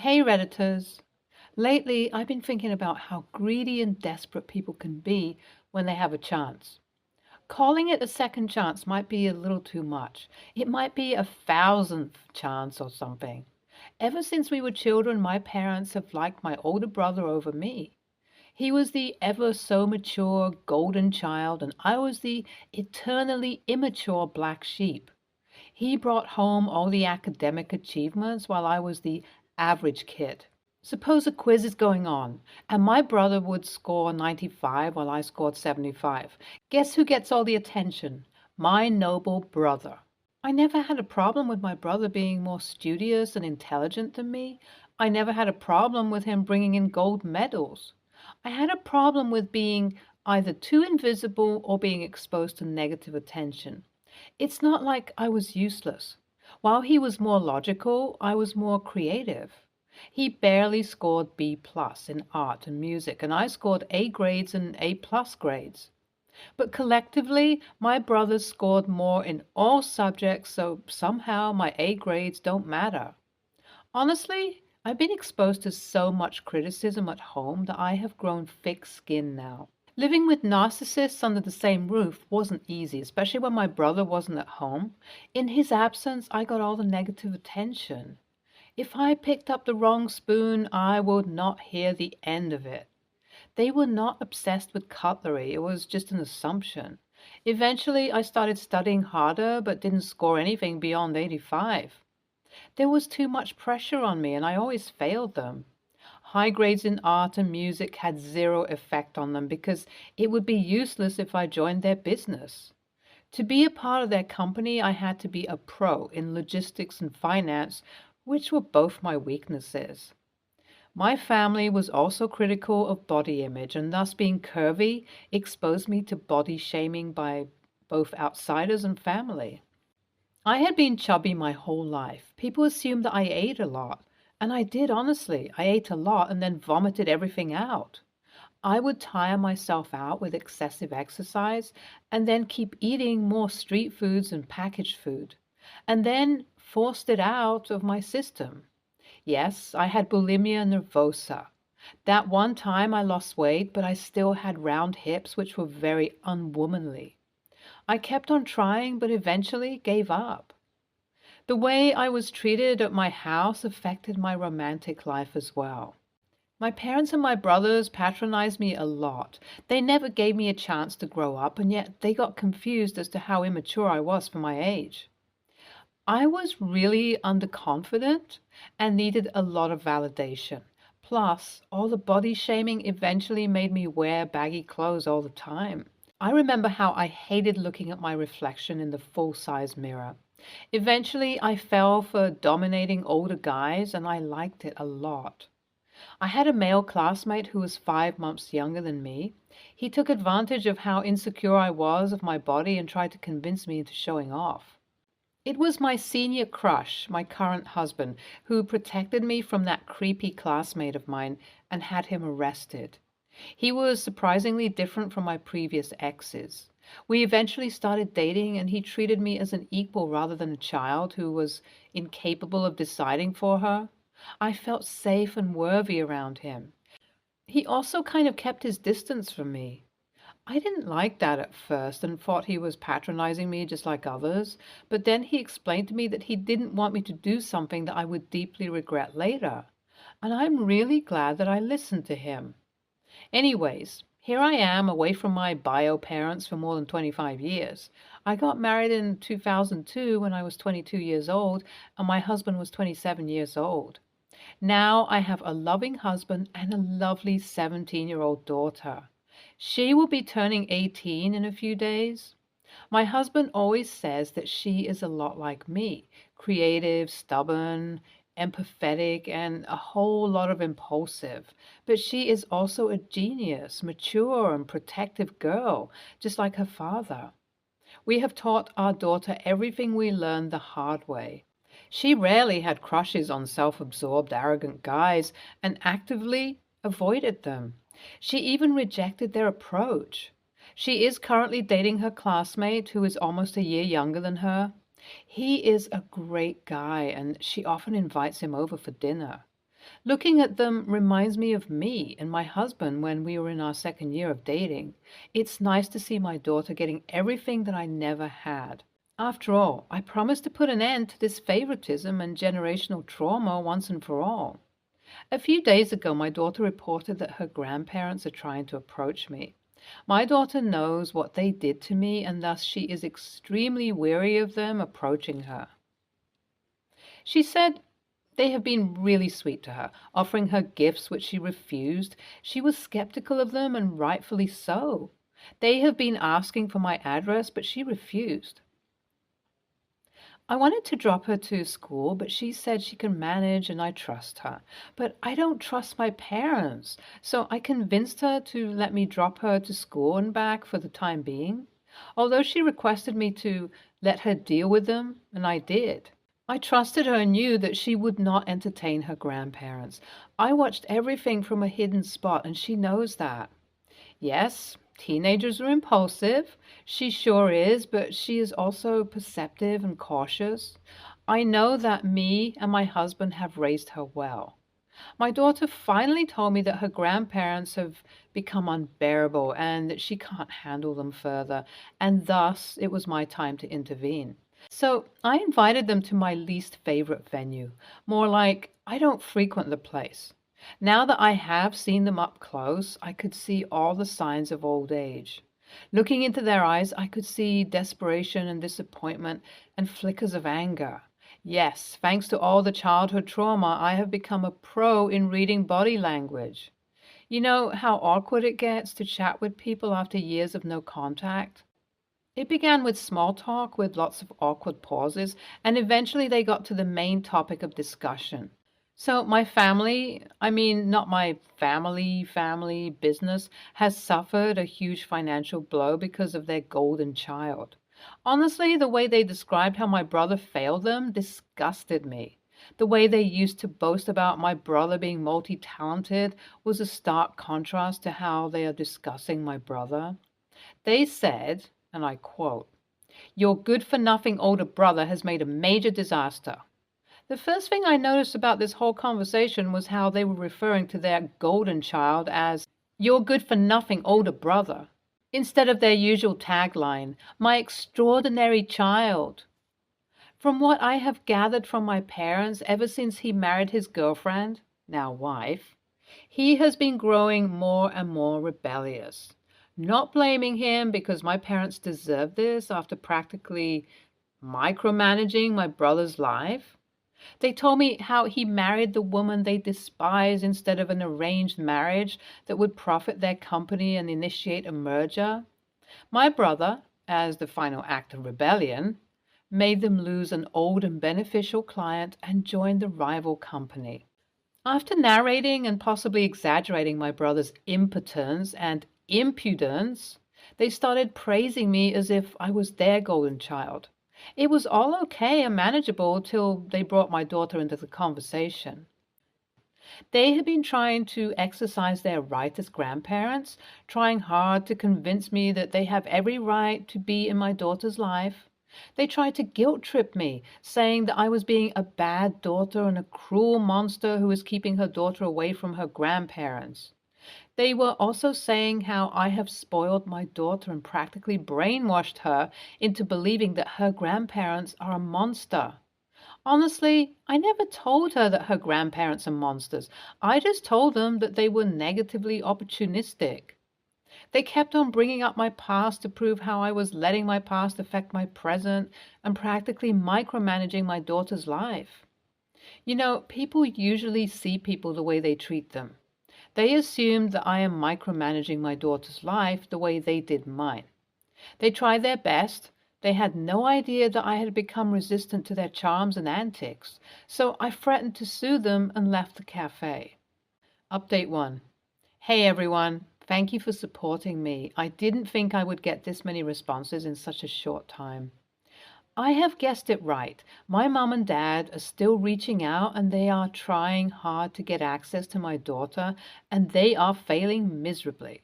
Hey Redditors! Lately, I've been thinking about how greedy and desperate people can be when they have a chance. Calling it a second chance might be a little too much. It might be a thousandth chance or something. Ever since we were children, my parents have liked my older brother over me. He was the ever so mature golden child, and I was the eternally immature black sheep. He brought home all the academic achievements while I was the average kid. Suppose a quiz is going on, and my brother would score 95 while I scored 75. Guess who gets all the attention? My noble brother. I never had a problem with my brother being more studious and intelligent than me. I never had a problem with him bringing in gold medals. I had a problem with being either too invisible or being exposed to negative attention. It's not like I was useless. While he was more logical, I was more creative. He barely scored B plus in art and music, and I scored A grades and A plus grades. But collectively, my brothers scored more in all subjects, so somehow my A grades don't matter. Honestly, I've been exposed to so much criticism at home that I have grown thick skinned now. Living with narcissists under the same roof wasn't easy, especially when my brother wasn't at home. In his absence, I got all the negative attention. If I picked up the wrong spoon, I would not hear the end of it. They were not obsessed with cutlery, it was just an assumption. Eventually, I started studying harder but didn't score anything beyond 85. There was too much pressure on me, and I always failed them. High grades in art and music had zero effect on them because it would be useless if I joined their business. To be a part of their company, I had to be a pro in logistics and finance, which were both my weaknesses. My family was also critical of body image, and thus being curvy exposed me to body shaming by both outsiders and family. I had been chubby my whole life. People assumed that I ate a lot, and I did honestly. I ate a lot and then vomited everything out. I would tire myself out with excessive exercise and then keep eating more street foods and packaged food, and then forced it out of my system. Yes, I had bulimia nervosa. That one time I lost weight, but I still had round hips, which were very unwomanly. I kept on trying, but eventually gave up. The way I was treated at my house affected my romantic life as well. My parents and my brothers patronized me a lot. They never gave me a chance to grow up, and yet they got confused as to how immature I was for my age. I was really underconfident and needed a lot of validation. Plus, all the body shaming eventually made me wear baggy clothes all the time. I remember how I hated looking at my reflection in the full-size mirror. Eventually, I fell for dominating older guys, and I liked it a lot. I had a male classmate who was 5 months younger than me. He took advantage of how insecure I was of my body and tried to convince me into showing off. It was my senior crush, my current husband, who protected me from that creepy classmate of mine and had him arrested. He was surprisingly different from my previous exes. We eventually started dating, and he treated me as an equal rather than a child who was incapable of deciding for her. I felt safe and worthy around him. He also kind of kept his distance from me. I didn't like that at first and thought he was patronizing me just like others, but then he explained to me that he didn't want me to do something that I would deeply regret later. And I'm really glad that I listened to him. Anyways, here I am away from my bio parents for more than 25 years. I got married in 2002 when I was 22 years old, and my husband was 27 years old. Now I have a loving husband and a lovely 17-year-old daughter. She will be turning 18 in a few days. My husband always says that she is a lot like me, creative, stubborn, empathetic, and a whole lot of impulsive. But she is also a genius, mature, and protective girl, just like her father. We have taught our daughter everything we learned the hard way. She rarely had crushes on self-absorbed, arrogant guys and actively avoided them. She even rejected their approach. She is currently dating her classmate, who is almost a year younger than her. He is a great guy, and she often invites him over for dinner. Looking at them reminds me of me and my husband when we were in our second year of dating. It's nice to see my daughter getting everything that I never had. After all, I promised to put an end to this favoritism and generational trauma once and for all. A few days ago, my daughter reported that her grandparents are trying to approach me. My daughter knows what they did to me, and thus she is extremely weary of them approaching her. She said they have been really sweet to her, offering her gifts which she refused. She was skeptical of them, and rightfully so. They have been asking for my address, but she refused. I wanted to drop her to school, but she said she can manage and I trust her. But I don't trust my parents, so I convinced her to let me drop her to school and back for the time being. Although she requested me to let her deal with them, and I did. I trusted her and knew that she would not entertain her grandparents. I watched everything from a hidden spot, and she knows that. Yes, teenagers are impulsive. She sure is, but she is also perceptive and cautious. I know that me and my husband have raised her well. My daughter finally told me that her grandparents have become unbearable and that she can't handle them further, and thus it was my time to intervene. So I invited them to my least favorite venue, more like I don't frequent the place. Now that I have seen them up close, I could see all the signs of old age. Looking into their eyes, I could see desperation and disappointment and flickers of anger. Yes, thanks to all the childhood trauma, I have become a pro in reading body language. You know how awkward it gets to chat with people after years of no contact? It began with small talk with lots of awkward pauses, and eventually they got to the main topic of discussion. So my family, I mean, not my family business, has suffered a huge financial blow because of their golden child. Honestly, the way they described how my brother failed them disgusted me. The way they used to boast about my brother being multi-talented was a stark contrast to how they are discussing my brother. They said, and I quote, "Your good-for-nothing older brother has made a major disaster." The first thing I noticed about this whole conversation was how they were referring to their golden child as "your good-for-nothing older brother," instead of their usual tagline, "my extraordinary child." From what I have gathered from my parents ever since he married his girlfriend, now wife, he has been growing more and more rebellious. Not blaming him because my parents deserve this after practically micromanaging my brother's life. They told me how he married the woman they despise instead of an arranged marriage that would profit their company and initiate a merger. My brother, as the final act of rebellion, made them lose an old and beneficial client and join the rival company. After narrating and possibly exaggerating my brother's impotence and impudence, they started praising me as if I was their golden child. It was all okay and manageable till they brought my daughter into the conversation. They had been trying to exercise their right as grandparents, trying hard to convince me that they have every right to be in my daughter's life. They tried to guilt trip me, saying that I was being a bad daughter and a cruel monster who was keeping her daughter away from her grandparents. They were also saying how I have spoiled my daughter and practically brainwashed her into believing that her grandparents are a monster. Honestly, I never told her that her grandparents are monsters. I just told them that they were negatively opportunistic. They kept on bringing up my past to prove how I was letting my past affect my present and practically micromanaging my daughter's life. You know, people usually see people the way they treat them. They assumed that I am micromanaging my daughter's life the way they did mine. They tried their best. They had no idea that I had become resistant to their charms and antics, so I threatened to sue them and left the cafe. Update 1. Hey everyone, thank you for supporting me. I didn't think I would get this many responses in such a short time. I have guessed it right. My mom and dad are still reaching out and they are trying hard to get access to my daughter, and they are failing miserably.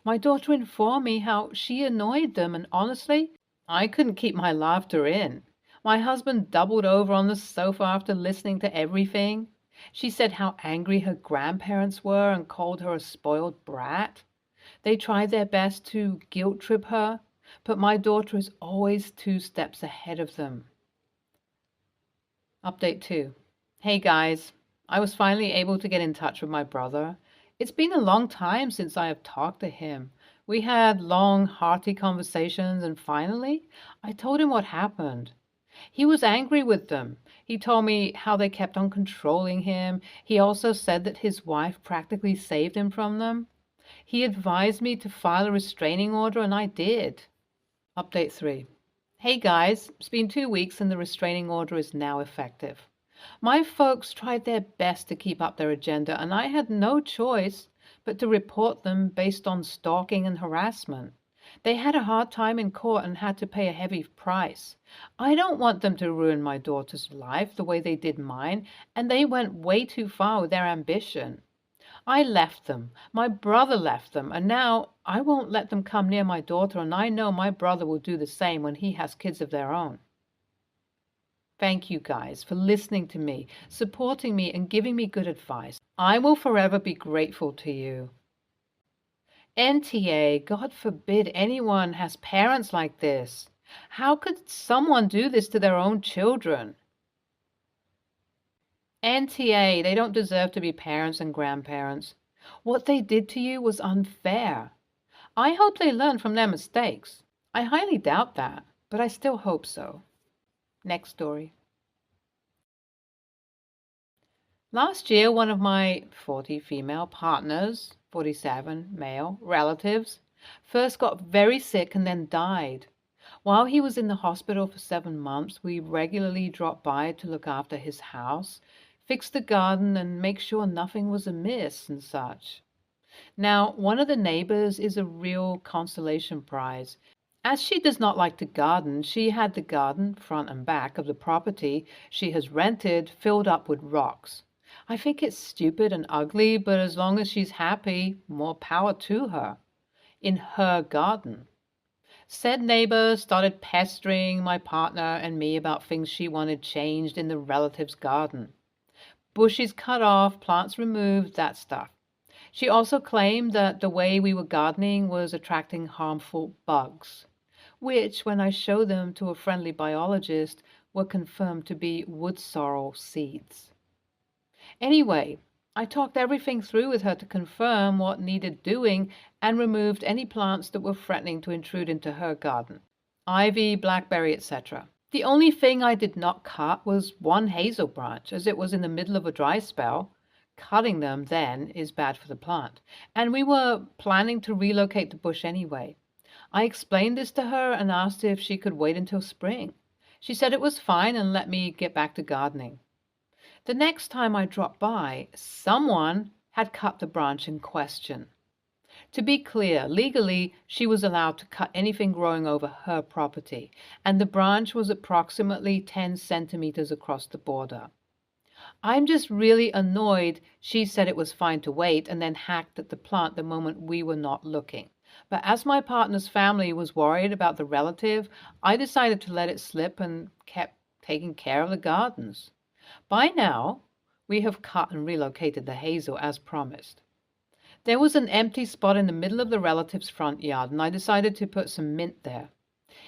My daughter informed me how she annoyed them, and honestly, I couldn't keep my laughter in. My husband doubled over on the sofa after listening to everything. She said how angry her grandparents were and called her a spoiled brat. They tried their best to guilt trip her, but my daughter is always 2 steps ahead of them. Update 2. Hey guys, I was finally able to get in touch with my brother. It's been a long time since I have talked to him. We had long, hearty conversations, and finally, I told him what happened. He was angry with them. He told me how they kept on controlling him. He also said that his wife practically saved him from them. He advised me to file a restraining order, and I did. Update 3. Hey guys, it's been 2 weeks and the restraining order is now effective. My folks tried their best to keep up their agenda, and I had no choice but to report them based on stalking and harassment. They had a hard time in court and had to pay a heavy price. I don't want them to ruin my daughter's life the way they did mine, and they went way too far with their ambition. I left them, my brother left them, and now I won't let them come near my daughter, and I know my brother will do the same when he has kids of their own. Thank you guys for listening to me, supporting me, and giving me good advice. I will forever be grateful to you. NTA, God forbid anyone has parents like this. How could someone do this to their own children? NTA, they don't deserve to be parents and grandparents. What they did to you was unfair. I hope they learn from their mistakes. I highly doubt that, but I still hope so. Next story. Last year, one of my 40 female partners, 47 male relatives, first got very sick and then died. While he was in the hospital for 7 months, we regularly dropped by to look after his house, fix the garden, and make sure nothing was amiss and such. Now, one of the neighbors is a real consolation prize. As she does not like to garden, she had the garden, front and back, of the property she has rented filled up with rocks. I think it's stupid and ugly, but as long as she's happy, more power to her. In her garden. Said neighbor started pestering my partner and me about things she wanted changed in the relative's garden. Bushes cut off, plants removed, that stuff. She also claimed that the way we were gardening was attracting harmful bugs, which, when I showed them to a friendly biologist, were confirmed to be wood sorrel seeds. Anyway, I talked everything through with her to confirm what needed doing and removed any plants that were threatening to intrude into her garden. Ivy, blackberry, etc. The only thing I did not cut was one hazel branch, as it was in the middle of a dry spell. Cutting them then is bad for the plant, and we were planning to relocate the bush anyway. I explained this to her and asked if she could wait until spring. She said it was fine and let me get back to gardening. The next time I dropped by, someone had cut the branch in question. To be clear, legally, she was allowed to cut anything growing over her property, and the branch was approximately 10 centimeters across the border. I'm just really annoyed she said it was fine to wait and then hacked at the plant the moment we were not looking. But as my partner's family was worried about the relative, I decided to let it slip and kept taking care of the gardens. By now, we have cut and relocated the hazel as promised. There was an empty spot in the middle of the relative's front yard, and I decided to put some mint there.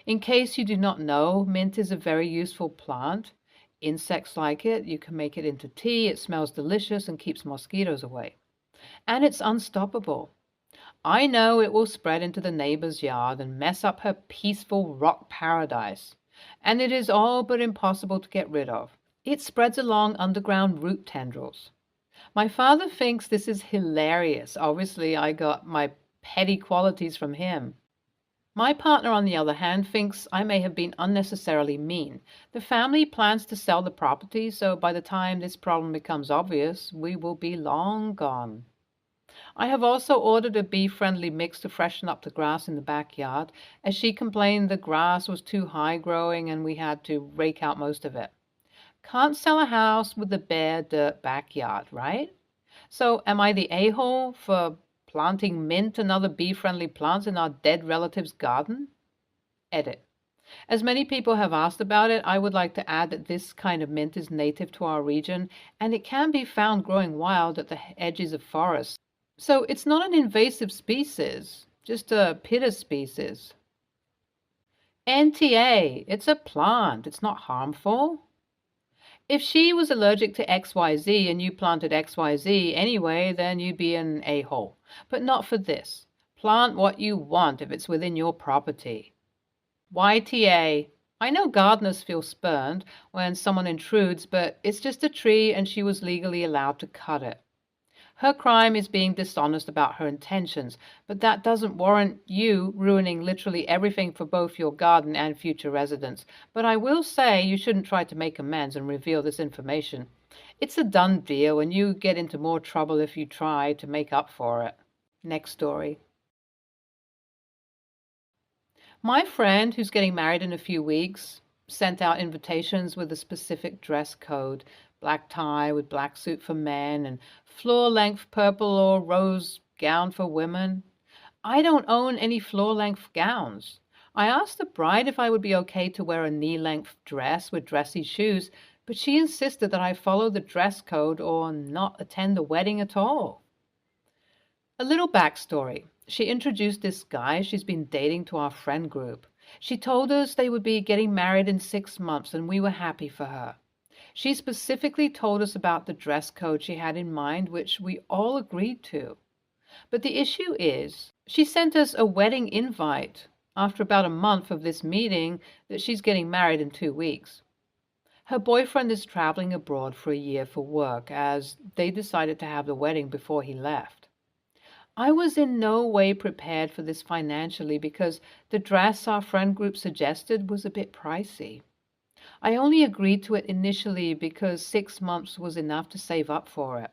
In case you do not know, mint is a very useful plant. Insects like it. You can make it into tea. It smells delicious and keeps mosquitoes away. And it's unstoppable. I know it will spread into the neighbor's yard and mess up her peaceful rock paradise. And it is all but impossible to get rid of. It spreads along underground root tendrils. My father thinks this is hilarious. Obviously, I got my petty qualities from him. My partner, on the other hand, thinks I may have been unnecessarily mean. The family plans to sell the property, so by the time this problem becomes obvious, we will be long gone. I have also ordered a bee-friendly mix to freshen up the grass in the backyard, as she complained the grass was too high growing and we had to rake out most of it. Can't sell a house with a bare dirt backyard, right? So am I the a-hole for planting mint and other bee-friendly plants in our dead relative's garden? Edit. As many people have asked about it, I would like to add that this kind of mint is native to our region and it can be found growing wild at the edges of forests. So it's not an invasive species, just a pitta species. NTA, it's a plant, it's not harmful. If she was allergic to XYZ and you planted XYZ anyway, then you'd be an a-hole. But not for this. Plant what you want if it's within your property. YTA. I know gardeners feel spurned when someone intrudes, but it's just a tree and she was legally allowed to cut it. Her crime is being dishonest about her intentions, but that doesn't warrant you ruining literally everything for both your garden and future residents. But I will say you shouldn't try to make amends and reveal this information. It's a done deal, and you get into more trouble if you try to make up for it. Next story. My friend, who's getting married in a few weeks, sent out invitations with a specific dress code: black tie with black suit for men and floor-length purple or rose gown for women. I don't own any floor-length gowns. I asked the bride if I would be okay to wear a knee-length dress with dressy shoes, but she insisted that I follow the dress code or not attend the wedding at all. A little backstory. She introduced this guy she's been dating to our friend group. She told us they would be getting married in 6 months, and we were happy for her. She specifically told us about the dress code she had in mind, which we all agreed to. But the issue is, she sent us a wedding invite after about a month of this meeting that she's getting married in 2 weeks. Her boyfriend is traveling abroad for a year for work, as they decided to have the wedding before he left. I was in no way prepared for this financially because the dress our friend group suggested was a bit pricey. I only agreed to it initially because 6 months was enough to save up for it.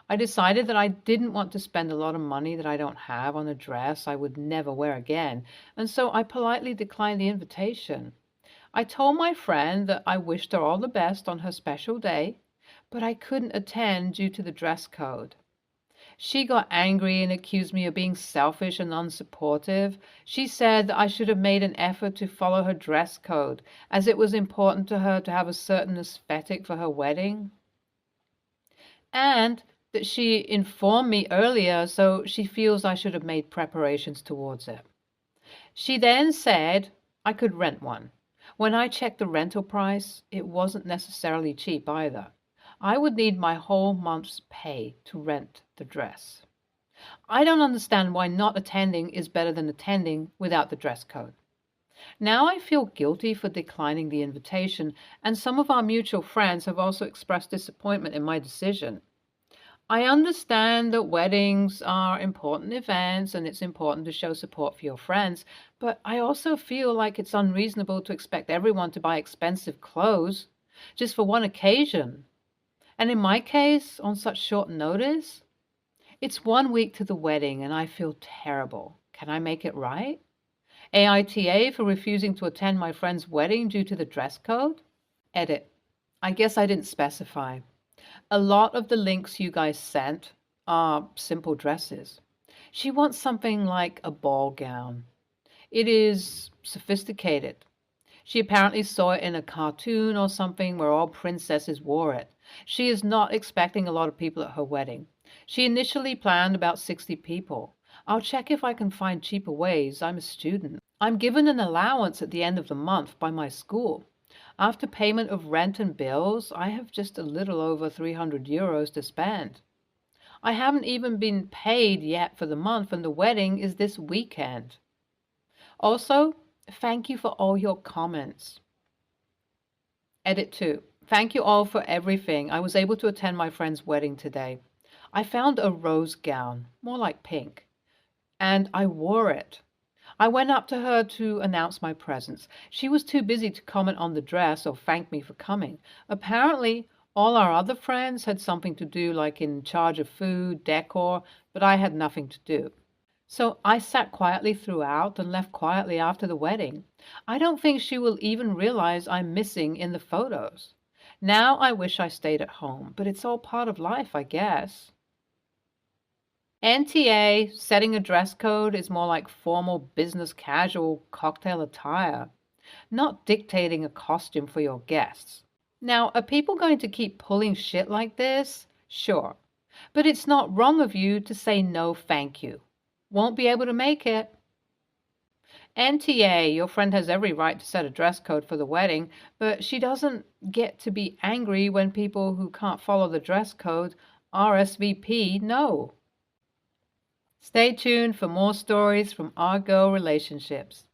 I decided that I didn't want to spend a lot of money that I don't have on a dress I would never wear again, and so I politely declined the invitation. I told my friend that I wished her all the best on her special day, but I couldn't attend due to the dress code. She got angry and accused me of being selfish and unsupportive. She said that I should have made an effort to follow her dress code, as it was important to her to have a certain aesthetic for her wedding, and that she informed me earlier, so she feels I should have made preparations towards it. She then said I could rent one. When I checked the rental price, it wasn't necessarily cheap either. I would need my whole month's pay to rent the dress. I don't understand why not attending is better than attending without the dress code. Now I feel guilty for declining the invitation, and some of our mutual friends have also expressed disappointment in my decision. I understand that weddings are important events and it's important to show support for your friends, but I also feel like it's unreasonable to expect everyone to buy expensive clothes just for one occasion. And in my case, on such short notice, it's 1 week to the wedding and I feel terrible. Can I make it right? AITA for refusing to attend my friend's wedding due to the dress code? Edit. I guess I didn't specify. A lot of the links you guys sent are simple dresses. She wants something like a ball gown. It is sophisticated. She apparently saw it in a cartoon or something where all princesses wore it. She is not expecting a lot of people at her wedding. She initially planned about 60 people. I'll check if I can find cheaper ways. I'm a student. I'm given an allowance at the end of the month by my school. After payment of rent and bills, I have just a little over 300 euros to spend. I haven't even been paid yet for the month, and the wedding is this weekend. Also, thank you for all your comments. Edit 2. Thank you all for everything. I was able to attend my friend's wedding today. I found a rose gown, more like pink, and I wore it. I went up to her to announce my presence. She was too busy to comment on the dress or thank me for coming. Apparently, all our other friends had something to do, like in charge of food, decor, but I had nothing to do. So I sat quietly throughout and left quietly after the wedding. I don't think she will even realize I'm missing in the photos. Now I wish I stayed at home, but it's all part of life, I guess. NTA, setting a dress code is more like formal business casual cocktail attire. not dictating a costume for your guests. Now, are people going to keep pulling shit like this? Sure. But it's not wrong of you to say no thank you. Won't be able to make it. NTA, your friend has every right to set a dress code for the wedding, but she doesn't get to be angry when people who can't follow the dress code RSVP no. Stay tuned for more stories from our girl relationships.